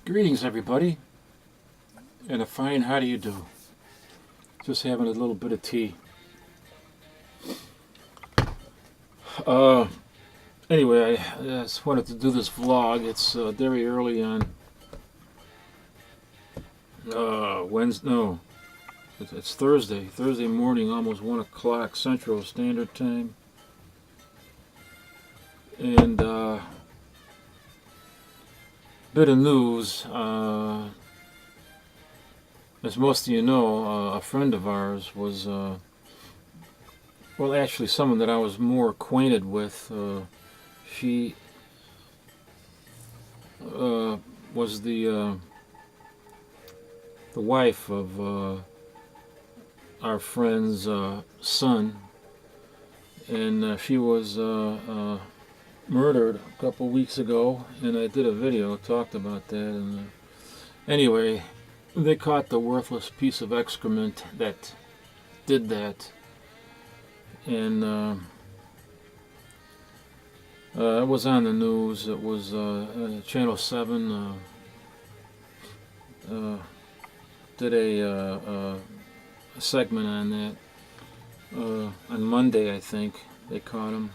Greetings, everybody, and a fine how do you do? Just having a little bit of tea. Anyway, I just wanted to do this vlog. It's very early on Wednesday. No, it's Thursday morning, almost 1 o'clock Central Standard Time, and bit of news. As most of you know, a friend of ours was, well, actually someone that I was more acquainted with. She was the wife of our friend's son, and she was murdered a couple weeks ago, and I did a video, talked about that, and anyway, they caught the worthless piece of excrement that did that, and it was on the news. It was Channel 7 did a segment on that on Monday, I think. They caught him.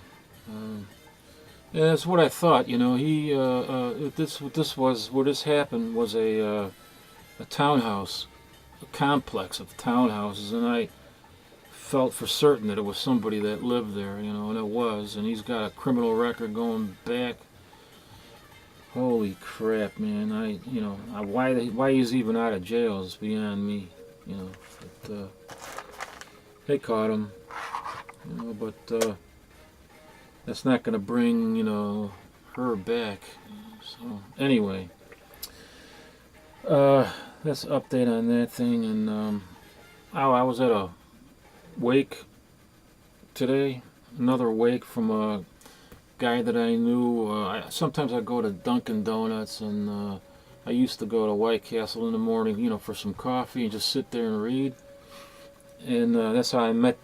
And that's what I thought. You know, where this happened was a townhouse, a complex of townhouses, and I felt for certain that it was somebody that lived there, you know, and it was, and he's got a criminal record going back. Holy crap, man! Why he's even out of jail is beyond me, you know. But they caught him, you know, but that's not going to bring, you know, her back. So anyway, that's an update on that thing. And I was at a wake today, another wake from a guy that I knew. Sometimes I go to Dunkin' Donuts, and I used to go to White Castle in the morning, you know, for some coffee and just sit there and read. And that's how I met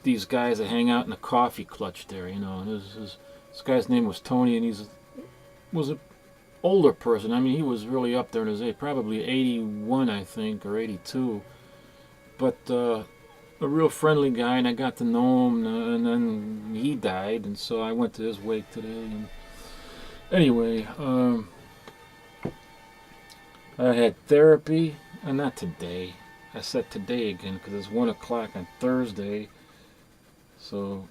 these guys that hang out in the coffee clutch there, you know. And this guy's name was Tony, and was an older person. I mean, he was really up there in his age, probably 81, I think, or 82. But a real friendly guy, and I got to know him, and then he died, and so I went to his wake today. And anyway, I had therapy, and not today. I said today again because it's 1 o'clock on Thursday. So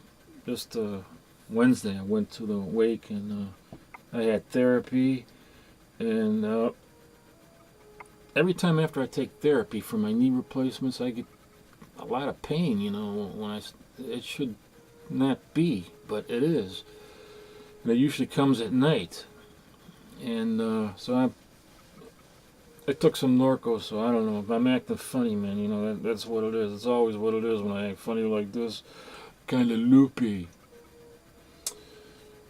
just Wednesday I went to the wake, and I had therapy, and every time after I take therapy for my knee replacements, I get a lot of pain, you know, it should not be, but it is. And it usually comes at night. And so I took some Norco, so I don't know if I'm acting funny, man, you know, that's what it is. It's always what it is when I act funny like this. Kind of loopy.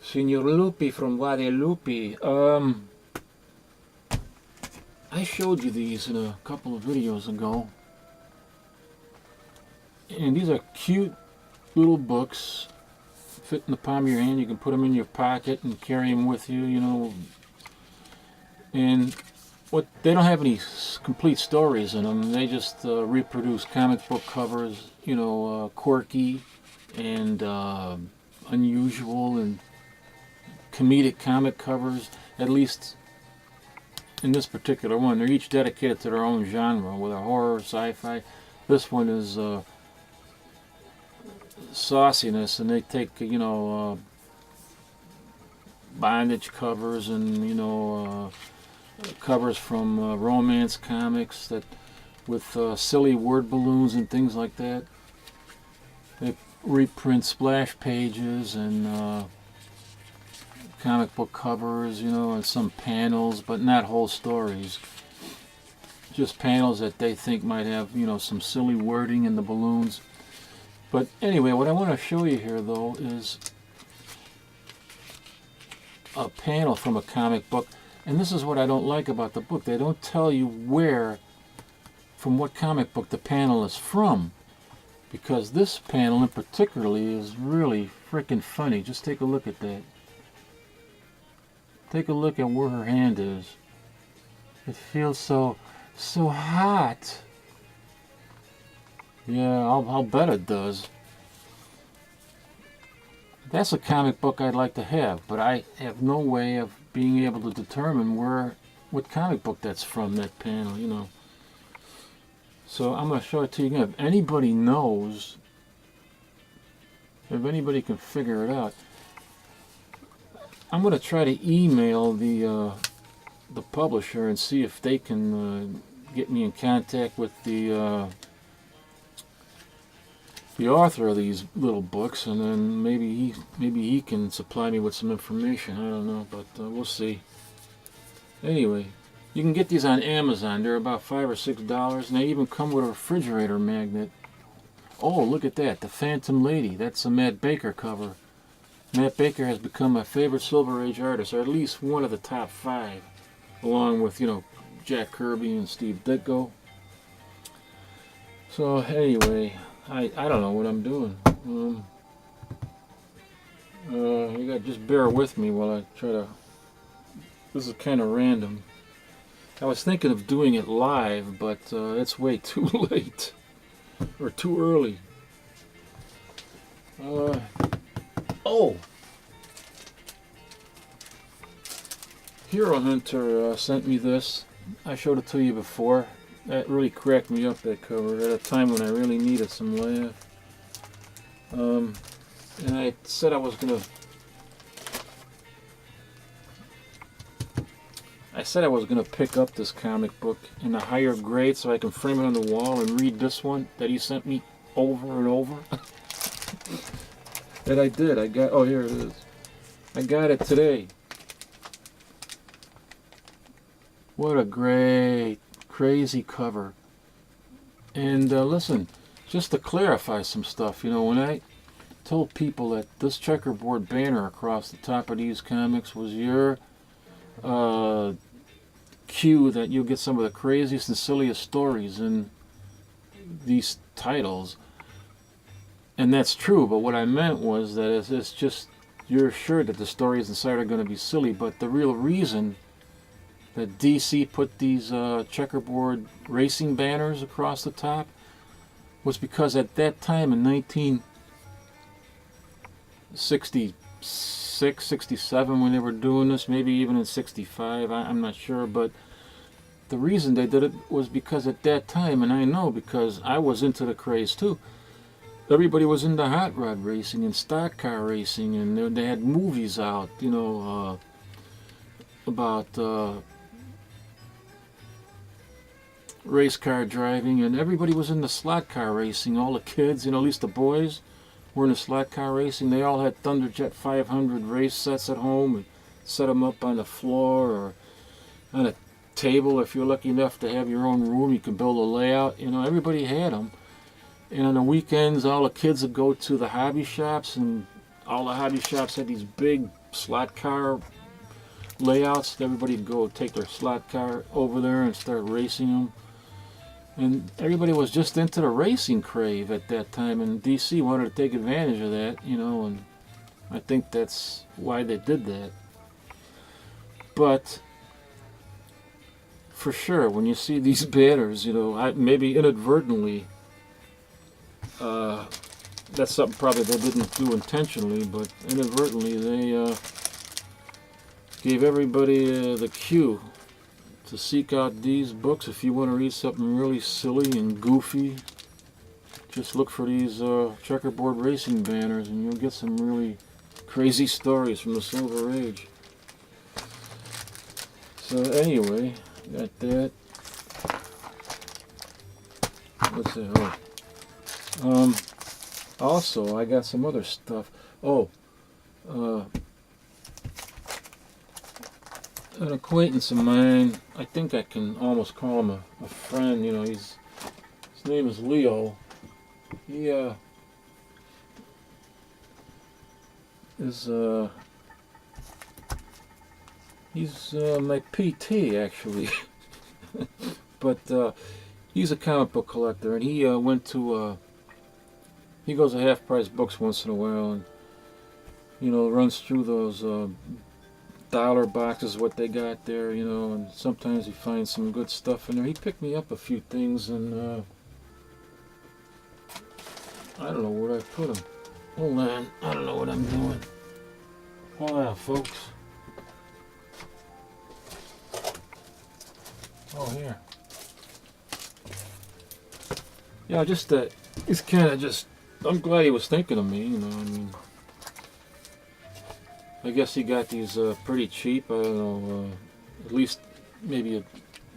Senor Lupi from WiserLupi. I showed you these in a couple of videos ago. And these are cute little books. Fit in the palm of your hand. You can put them in your pocket and carry them with you, you know. And they don't have any complete stories in them. They just reproduce comic book covers, you know, quirky and unusual and comedic comic covers. At least in this particular one, they're each dedicated to their own genre, whether horror, sci-fi. This one is sauciness, and they take, you know, bondage covers and, you know, covers from romance comics that with silly word balloons and things like that. They reprint splash pages and comic book covers, you know, and some panels, but not whole stories. Just panels that they think might have, you know, some silly wording in the balloons. But anyway, what I want to show you here, though, is a panel from a comic book. And this is what I don't like about the book. They don't tell you from what comic book the panel is from. Because this panel in particularly is really freaking funny. Just take a look at that. Take a look at where her hand is. It feels so hot. Yeah, I'll bet it does. That's a comic book I'd like to have, but I have no way of being able to determine what comic book that's from, that panel, you know. So I'm going to show it to you again. If anybody knows, if anybody can figure it out, I'm going to try to email the publisher and see if they can get me in contact with the author of these little books, and then maybe he can supply me with some information. I don't know, but we'll see. Anyway, you can get these on Amazon. They're about $5 or $6, and they even come with a refrigerator magnet. Oh, look at that, the Phantom Lady. That's a Matt Baker cover. Matt Baker has become my favorite Silver Age artist, or at least one of the top 5, along with, you know, Jack Kirby and Steve Ditko. So anyway, I don't know what I'm doing. You got just bear with me while I try to. This is kind of random. I was thinking of doing it live, but it's way too late or too early. Oh, HeroHunter sent me this. I showed it to you before. That really cracked me up, that cover, at a time when I really needed some laugh. And I said I was gonna pick up this comic book in a higher grade so I can frame it on the wall and read this one that he sent me over and over. And I did. Oh, here it is. I got it today. What a great, crazy cover. And listen, just to clarify some stuff, you know, when I told people that this checkerboard banner across the top of these comics was your cue that you'll get some of the craziest and silliest stories in these titles, and that's true, but what I meant was that it's just, you're sure that the stories inside are going to be silly, but the real reason that DC put these checkerboard racing banners across the top was because at that time in 1966, 67, when they were doing this, maybe even in 65, I'm not sure, but the reason they did it was because at that time, and I know because I was into the craze too, everybody was into hot rod racing and stock car racing, and they had movies out, you know, about race car driving, and everybody was into slot car racing. All the kids, you know, at least the boys, were into slot car racing. They all had Thunderjet 500 race sets at home and set them up on the floor or on a table. If you're lucky enough to have your own room, you can build a layout. You know, everybody had them. And on the weekends, all the kids would go to the hobby shops, and all the hobby shops had these big slot car layouts. Everybody would go take their slot car over there and start racing them. And everybody was just into the racing crave at that time, and DC wanted to take advantage of that, you know, and I think that's why they did that. But for sure, when you see these banners, you know, maybe inadvertently, that's something probably they didn't do intentionally, but inadvertently they gave everybody the cue to seek out these books. If you want to read something really silly and goofy, just look for these checkerboard racing banners, and you'll get some really crazy stories from the Silver Age. So anyway, got that. What's that? Oh. Also, I got some other stuff. Oh, an acquaintance of mine, I think I can almost call him a friend, you know, his name is Leo. He he's my PT actually. But he's a comic book collector, and he went to he goes to Half Price Books once in a while, and you know, runs through those dollar boxes, what they got there, you know, and sometimes you find some good stuff in there. He picked me up a few things, and I don't know where I put them. Hold on, I don't know what I'm doing. Hold on, folks. Oh, here. Yeah, just that. It's kind of just. I'm glad he was thinking of me, you know. I mean, I guess he got these pretty cheap. I don't know, at least maybe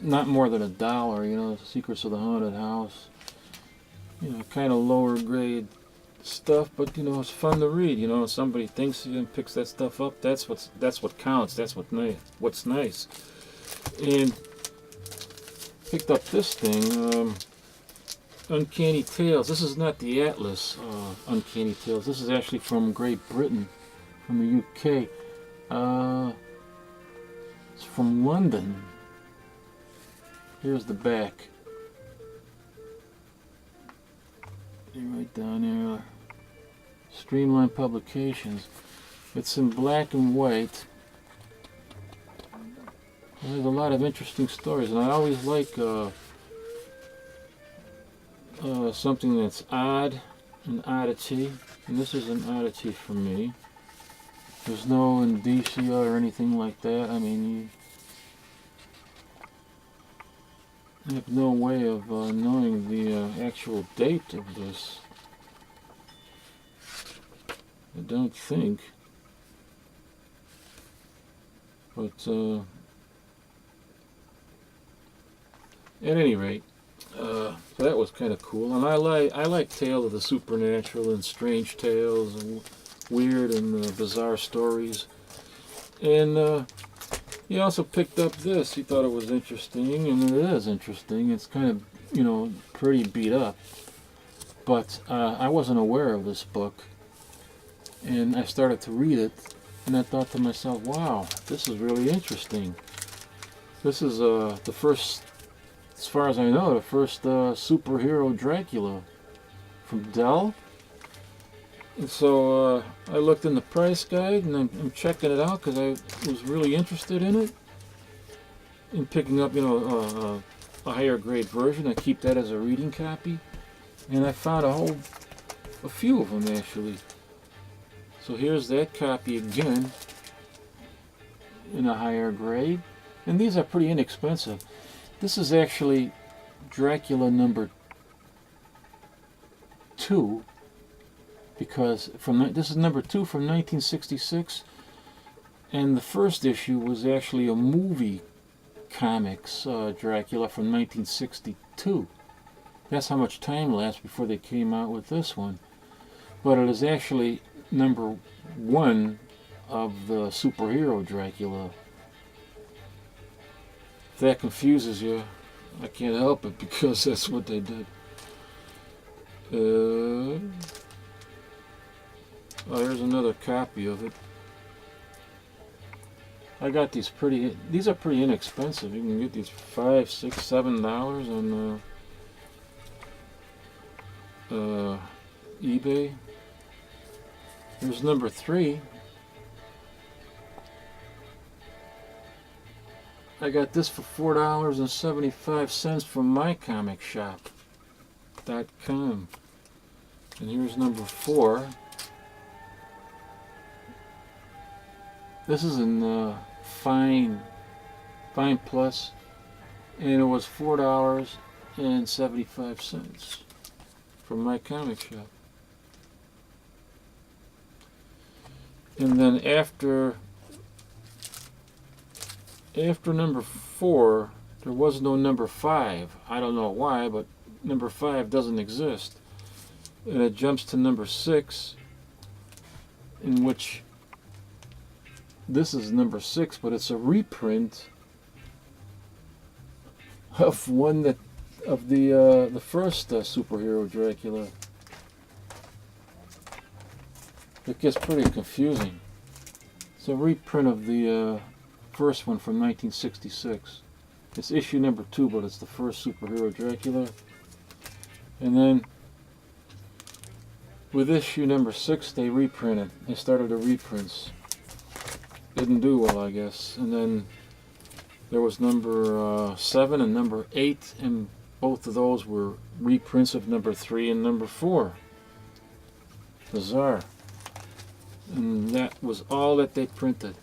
not more than $1. You know, Secrets of the Haunted House. You know, kind of lower grade stuff, but you know, it's fun to read. You know, if somebody thinks and picks that stuff up, that's what counts. That's what's nice. And picked up this thing, Uncanny Tales. This is not the Atlas Uncanny Tales. This is actually from Great Britain, from the UK. It's from London. Here's the back. Right down there. Streamline Publications. It's in black and white. There's a lot of interesting stories, and I always like something that's odd, an oddity, and this is an oddity for me. There's no indicia or anything like that. I mean, you have no way of knowing the actual date of this. I don't think. But at any rate, so that was kind of cool, and I like tales of the supernatural and strange tales and weird and bizarre stories. And he also picked up this. He thought it was interesting, and it is interesting. It's kind of, you know, pretty beat up, but I wasn't aware of this book, and I started to read it, and I thought to myself, wow, this is really interesting. This is the first, as far as I know, the first superhero Dracula from Dell. And so I looked in the price guide, and I'm checking it out because I was really interested in it. In picking up, you know, a higher grade version. I keep that as a reading copy. And I found a few of them actually. So here's that copy again in a higher grade. And these are pretty inexpensive. This is actually Dracula number 2, because this is number 2 from 1966, and the first issue was actually a movie comics Dracula from 1962. That's how much time lapsed before they came out with this one. But it is actually number 1 of the superhero Dracula. If that confuses you, I can't help it because that's what they did. Oh, here's another copy of it. I got these these are pretty inexpensive. You can get these $5, $6, $7 on eBay. Here's number 3. I got this for $4.75 from mycomicshop.com. And here's number 4. This is in Fine Plus, and it was $4.75 from my comic shop. And then after number 4, there was no number 5. I don't know why, but number 5 doesn't exist. And it jumps to number 6, in which this is number 6, but it's a reprint of the first superhero Dracula. It gets pretty confusing. It's a reprint of the first one from 1966. It's issue number 2, but it's the first superhero Dracula. And then with issue number 6, they reprinted. They started the reprints. didn't do well, I guess. And then there was number 7 and number 8, and both of those were reprints of number 3 and number 4. Bizarre. And that was all that they printed.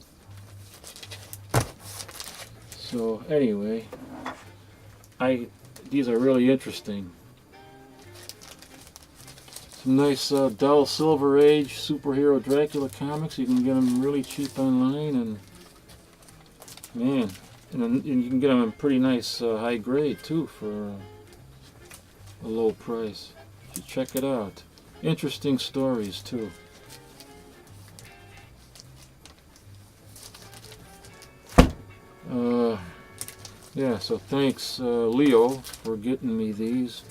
So anyway, these are really interesting. Some nice dull Silver Age superhero Dracula comics. You can get them really cheap online, and man, and you can get them in pretty nice high grade too for a low price. You check it out. Interesting stories too. Yeah, so thanks Leo for getting me these.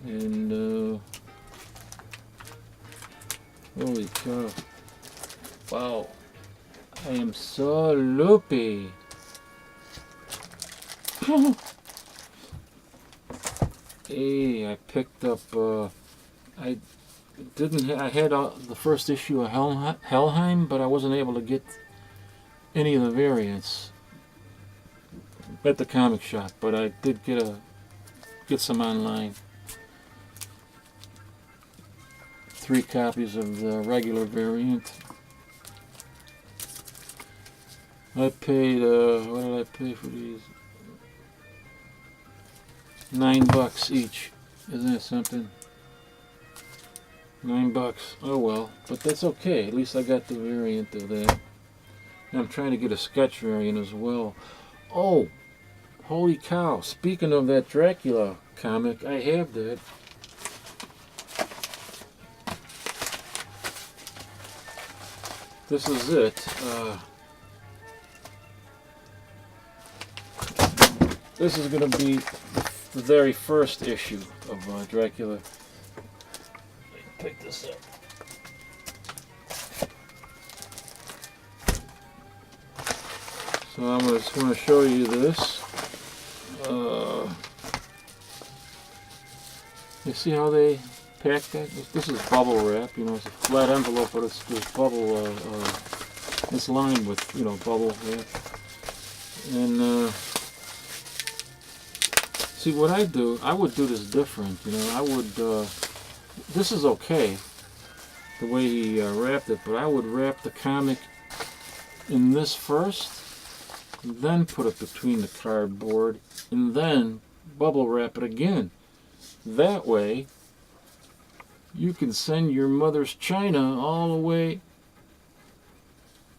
And holy cow. Wow. I am so loopy. Hey, I picked up I had the first issue of Helheim, but I wasn't able to get any of the variants at the comic shop, but I did get some online. 3 copies of the regular variant. I paid what did I pay for these? $9 each. Isn't that something? $9. Oh well, but that's okay. At least I got the variant of that. And I'm trying to get a sketch variant as well. Oh, holy cow! Speaking of that Dracula comic, I have that. This is it. This is going to be the very first issue of Dracula. Let me pick this up. So I'm just going to show you this. You see how they pack that? This is bubble wrap. You know, it's a flat envelope, but it's bubble. It's lined with, you know, bubble wrap. And see what I do. I would do this different. You know, I would. This is okay, the way he wrapped it, but I would wrap the comic in this first, then put it between the cardboard, and then bubble wrap it again. That way, you can send your mother's china all the way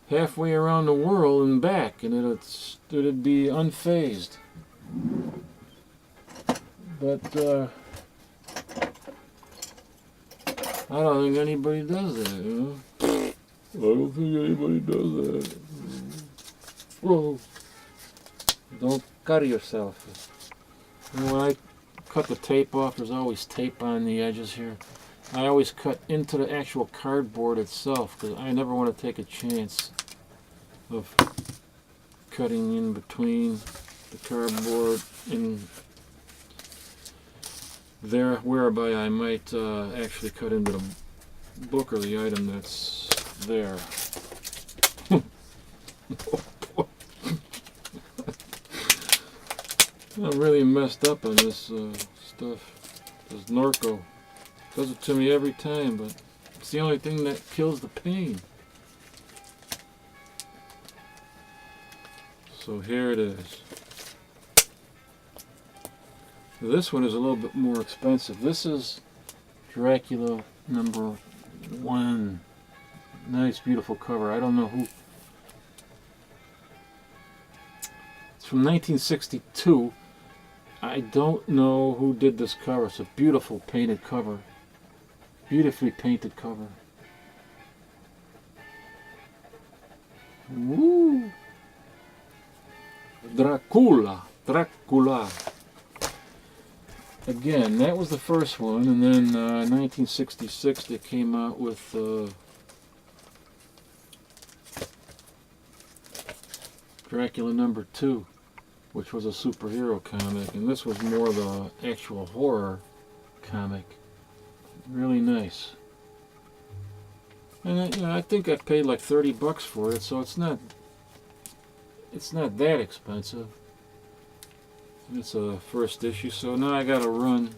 halfway around the world and back, and it'd be unfazed. But I don't think anybody does that, you know? I don't think anybody does that. Whoa. Don't cut yourself. You know, when I cut the tape off, there's always tape on the edges here. I always cut into the actual cardboard itself, because I never want to take a chance of cutting in between the cardboard and there, whereby I might actually cut into the book or the item that's there. I'm really messed up on this stuff. This Norco does it to me every time, but it's the only thing that kills the pain. So here it is. This one is a little bit more expensive. This is Dracula #1. Nice, beautiful cover. I don't know who. It's from 1962. I don't know who did this cover. It's a beautiful painted cover. Beautifully painted cover. Woo! Dracula. Again, that was the first one, and then 1966 they came out with Dracula #2, which was a superhero comic, and this was more the actual horror comic. Really nice. And you know, I think I paid like $30 for it, so it's not that expensive. It's a first issue, so now I got to run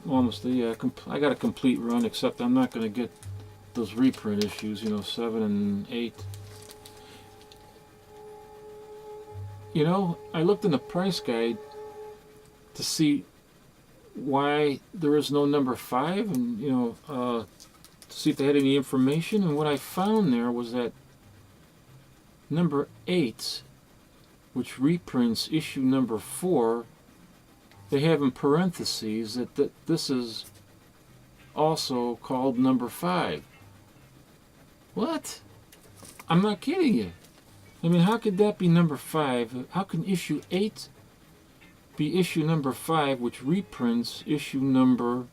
almost I got a complete run, except I'm not going to get those reprint issues, you know, 7 and 8. You know, I looked in the price guide to see why there is no number 5, and you know, to see if they had any information, and what I found there was that number 8, which reprints issue number 4, they have in parentheses that this is also called number 5. What? I'm not kidding you. I mean, how could that be number 5? How can issue 8 be issue number 5, which reprints issue number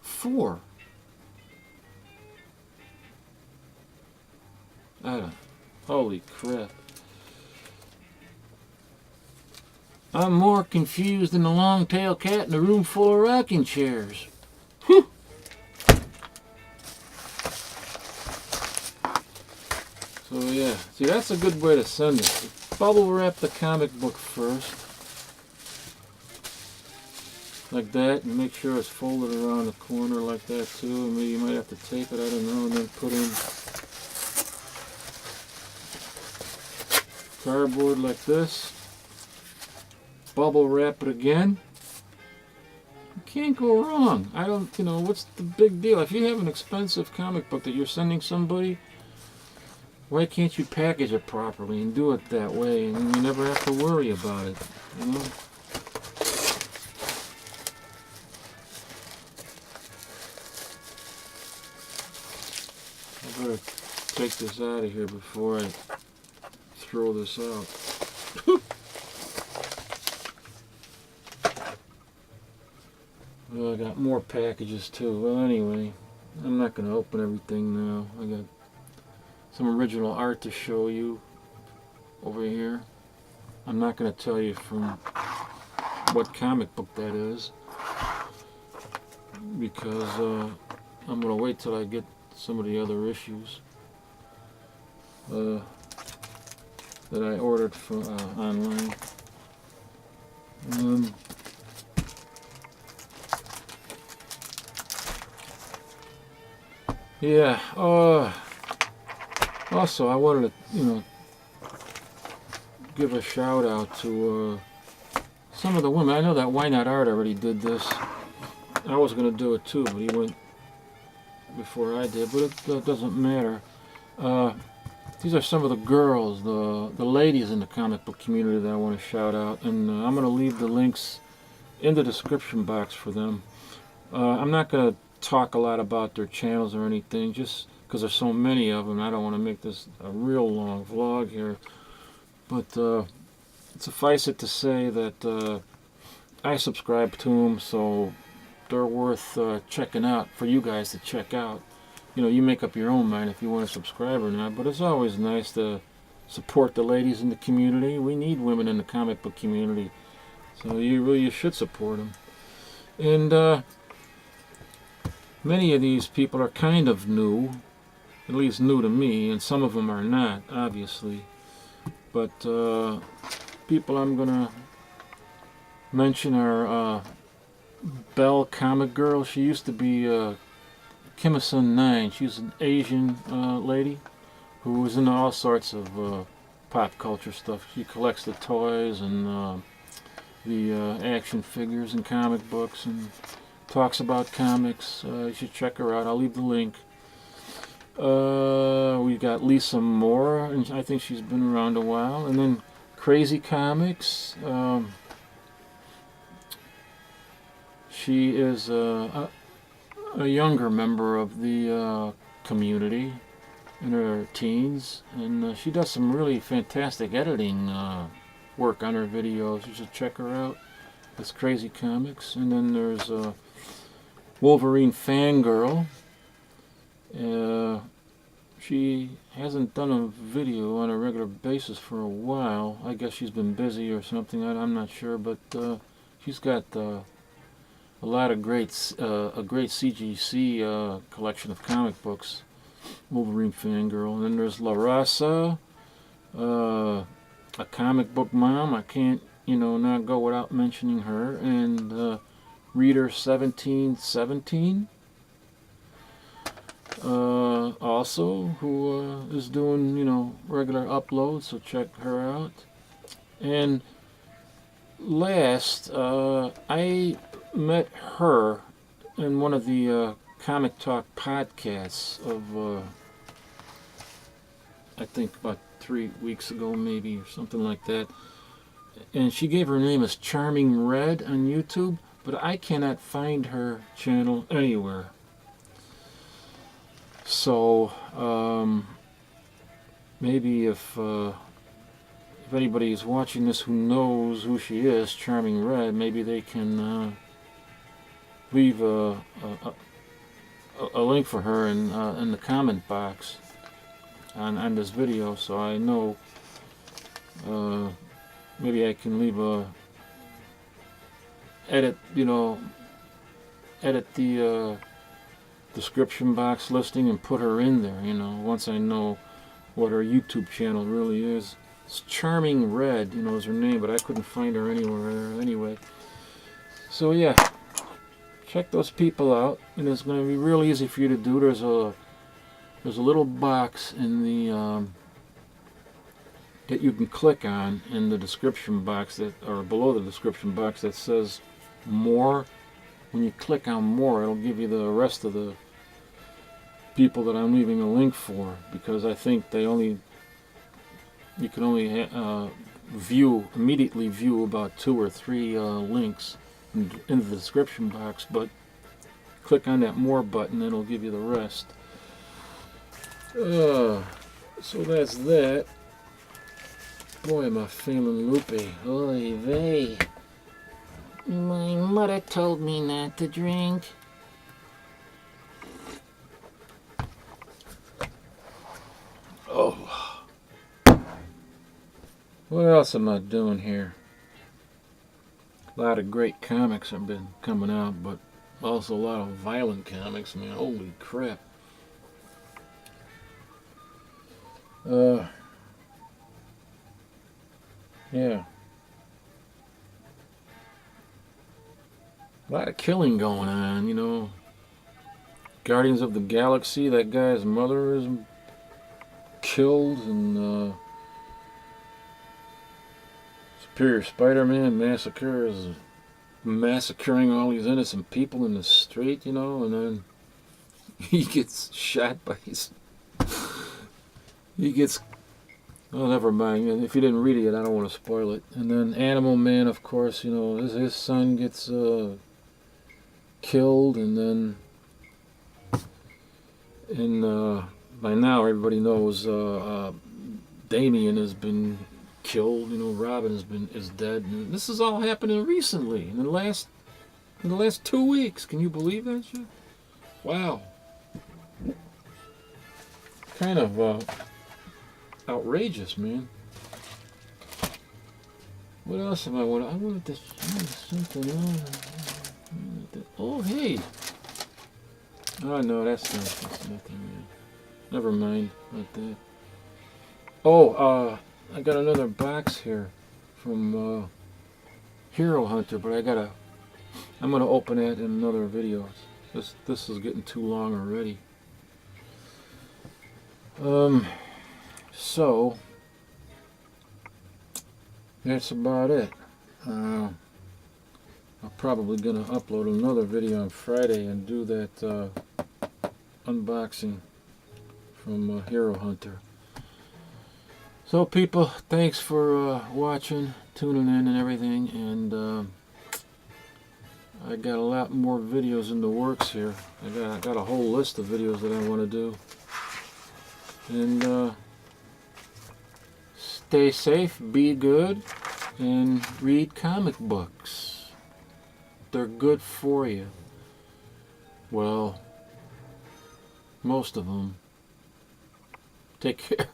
4? I don't. Holy crap. I'm more confused than the long-tailed cat in a room full of rocking chairs. Whew. So yeah, see, that's a good way to send it. Bubble wrap the comic book first, like that, and make sure it's folded around the corner like that too. And maybe you might have to tape it, I don't know, and then put in cardboard like this. Bubble wrap it again. You can't go wrong. I don't, you know, what's the big deal? If you have an expensive comic book that you're sending somebody, why can't you package it properly and do it that way, and you never have to worry about it, you know? I better take this out of here before I throw this out. Well, I got more packages too. Well, anyway, I'm not going to open everything now. I got some original art to show you over here. I'm not going to tell you from what comic book that is, because I'm going to wait till I get some of the other issues that I ordered from online. Yeah. Also, I wanted to, you know, give a shout out to some of the women. I know that Why Not Art already did this. I was going to do it too, but he went before I did. But it doesn't matter. These are some of the girls, the ladies in the comic book community that I want to shout out, and I'm going to leave the links in the description box for them. I'm not going to talk a lot about their channels or anything, just because there's so many of them. I don't want to make this a real long vlog here, but suffice it to say that I subscribe to them, so they're worth checking out for you guys to check out. You know, you make up your own mind if you want to subscribe or not, but it's always nice to support the ladies in the community. We need women in the comic book community, so you should support them. And many of these people are kind of new, at least new to me, and some of them are not, obviously. But people I'm going to mention are Belle Comic Girl. She used to be Kimison9. She's an Asian lady who was into all sorts of pop culture stuff. She collects the toys and the action figures and comic books, and talks about comics. You should check her out. I'll leave the link. We got Lisa Moore, and I think she's been around a while. And then Crazy Comics. She is a younger member of the community in her teens, and she does some really fantastic editing work on her videos. You should check her out. That's Crazy Comics. And then there's Wolverine Fangirl. She hasn't done a video on a regular basis for a while. I guess she's been busy or something. I'm not sure, but she's got a lot of a great CGC collection of comic books. Wolverine Fangirl. And then there's La Raza, a comic book mom. I can't, not go without mentioning her. And Reader 1717. Also, who is doing, regular uploads, so check her out. And last, I met her in one of the Comic Talk podcasts of, I think about 3 weeks ago, maybe, or something like that. And she gave her name as Charming Red on YouTube, but I cannot find her channel anywhere. So, maybe if anybody is watching this who knows who she is, Charming Red, maybe they can leave a link for her in the comment box on this video, so I know. Maybe I can leave edit the description box listing and put her in there, once I know what her YouTube channel really is. It's Charming Red, is her name, but I couldn't find her anywhere anyway. So yeah, check those people out, and it's going to be real easy for you to do. There's a little box in the that you can click on in the description box or below the description box that says more. When you click on more, it'll give you the rest of the people that I'm leaving a link for, because I think you can only immediately view about 2 or 3 links in the description box, but click on that more button, it'll give you the rest. So that's that. Boy, am I feeling loopy. Oy vey. My mother told me not to drink. Oh. What else am I doing here? A lot of great comics have been coming out, but also a lot of violent comics. Man, holy crap. Yeah. A lot of killing going on, Guardians of the Galaxy, that guy's mother is killed, and Superior Spider-Man Massacre is massacring all these innocent people in the street, and then he gets shot by oh, never mind. If you didn't read it yet, I don't want to spoil it. And then Animal Man, of course, his son gets killed, and then by now everybody knows Damien has been killed. Robin is dead. And this is all happening recently in the last 2 weeks. Can you believe that shit? Wow. Kind of outrageous, man. What else am I wanting? I wanted to something else. Oh, hey. Oh, no, that's nothing, man. Never mind about that. Oh, I got another box here from HeroHunter, but I'm gonna open it in another video. This is getting too long already. So that's about it. I'm probably gonna upload another video on Friday and do that unboxing from HeroHunter. So people, thanks for watching, tuning in and everything, and I got a lot more videos in the works here. I got a whole list of videos that I want to do. And stay safe, be good, and read comic books. They're good for you. Well, most of them. Take care.